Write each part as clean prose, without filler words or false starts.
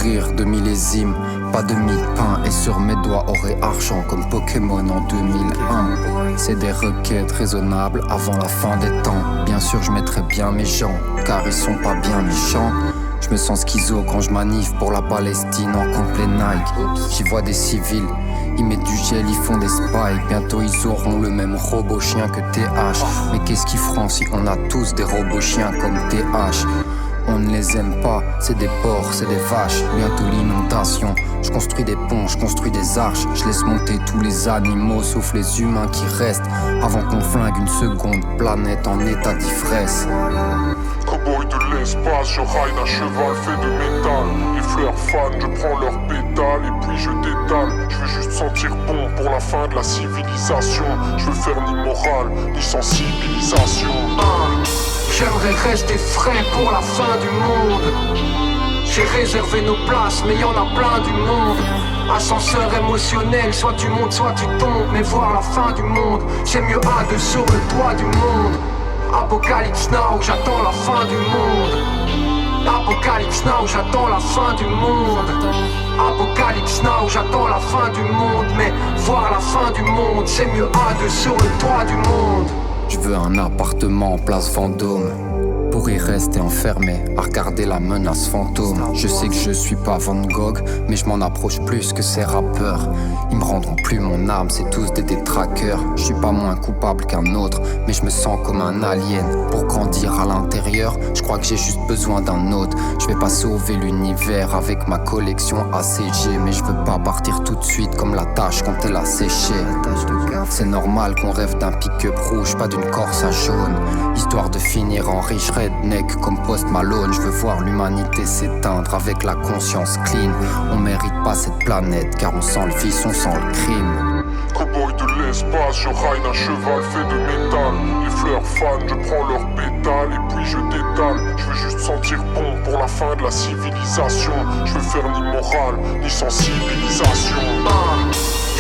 sourire de millésime, pas de mi-pain. Et sur mes doigts aurait argent comme Pokémon en 2001. C'est des requêtes raisonnables avant la fin des temps. Bien sûr je mettrai bien mes gens, car ils sont pas bien méchants. Je me sens schizo quand je manif pour la Palestine en complet Nike. J'y vois des civils, ils mettent du gel, ils font des spikes. Bientôt ils auront le même robot chien que TH. Mais qu'est-ce qu'ils feront si on a tous des robots chiens comme TH? On ne les aime pas, c'est des porcs, c'est des vaches. Bientôt l'inondation, je construis des ponts, je construis des arches. Je laisse monter tous les animaux sauf les humains qui restent. Avant qu'on flingue une seconde planète en état d'ivresse. Cowboy de l'espace, je ride un cheval fait de métal. Les fleurs fans, je prends leurs pétales et puis je détale. Je veux juste sentir bon pour la fin de la civilisation. Je veux faire ni morale, ni sensibilisation. J'aimerais rester frais pour la fin du monde. J'ai réservé nos places, mais y'en a plein du monde. Ascenseur émotionnel, soit tu montes, soit tu tombes. Mais voir la fin du monde, c'est mieux à deux sur le toit du monde. Apocalypse now, j'attends la fin du monde. Apocalypse now, j'attends la fin du monde. Apocalypse now, j'attends la fin du monde. Mais voir la fin du monde, c'est mieux à deux sur le toit du monde. Je veux un appartement en place Vendôme, pour y rester enfermé, à regarder la menace fantôme. Je sais que je suis pas Van Gogh, mais je m'en approche plus que ces rappeurs. Ils me rendront plus mon âme, c'est tous des détraqueurs. Je suis pas moins coupable qu'un autre, mais je me sens comme un alien. Pour grandir à l'intérieur, je crois que j'ai juste besoin d'un autre. Je vais pas sauver l'univers avec ma collection ACG, mais je veux pas partir tout de suite comme la tâche quand elle a séché. C'est normal qu'on rêve d'un pick-up rouge, pas d'une Corsa jaune, histoire de finir en riche redneck comme Post Malone. Je veux voir l'humanité s'éteindre avec la conscience clean. On mérite pas cette planète car on sent le vice, on sent le crime. Cowboy de l'espace, je ride un cheval fait de métal. Les fleurs fans, je prends leurs pétales et puis je détale. Je veux juste sentir bon pour la fin de la civilisation. Je veux faire ni morale, ni sensibilisation.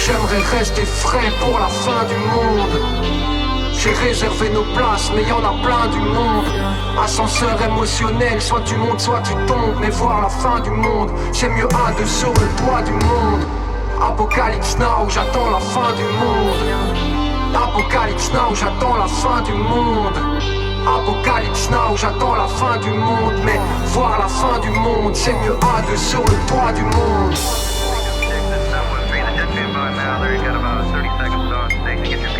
J'aimerais rester frais pour la fin du monde. J'ai réservé nos places, mais y'en a plein du monde. Ascenseur émotionnel, soit tu montes, soit tu tombes. Mais voir la fin du monde, c'est mieux à deux sur le toit du monde. Apocalypse now, j'attends la fin du monde. Apocalypse now, j'attends la fin du monde. Apocalypse now, j'attends la fin du monde. Mais voir la fin du monde, c'est mieux à deux sur le toit du monde. Now, they've got about 30 seconds on station. Get your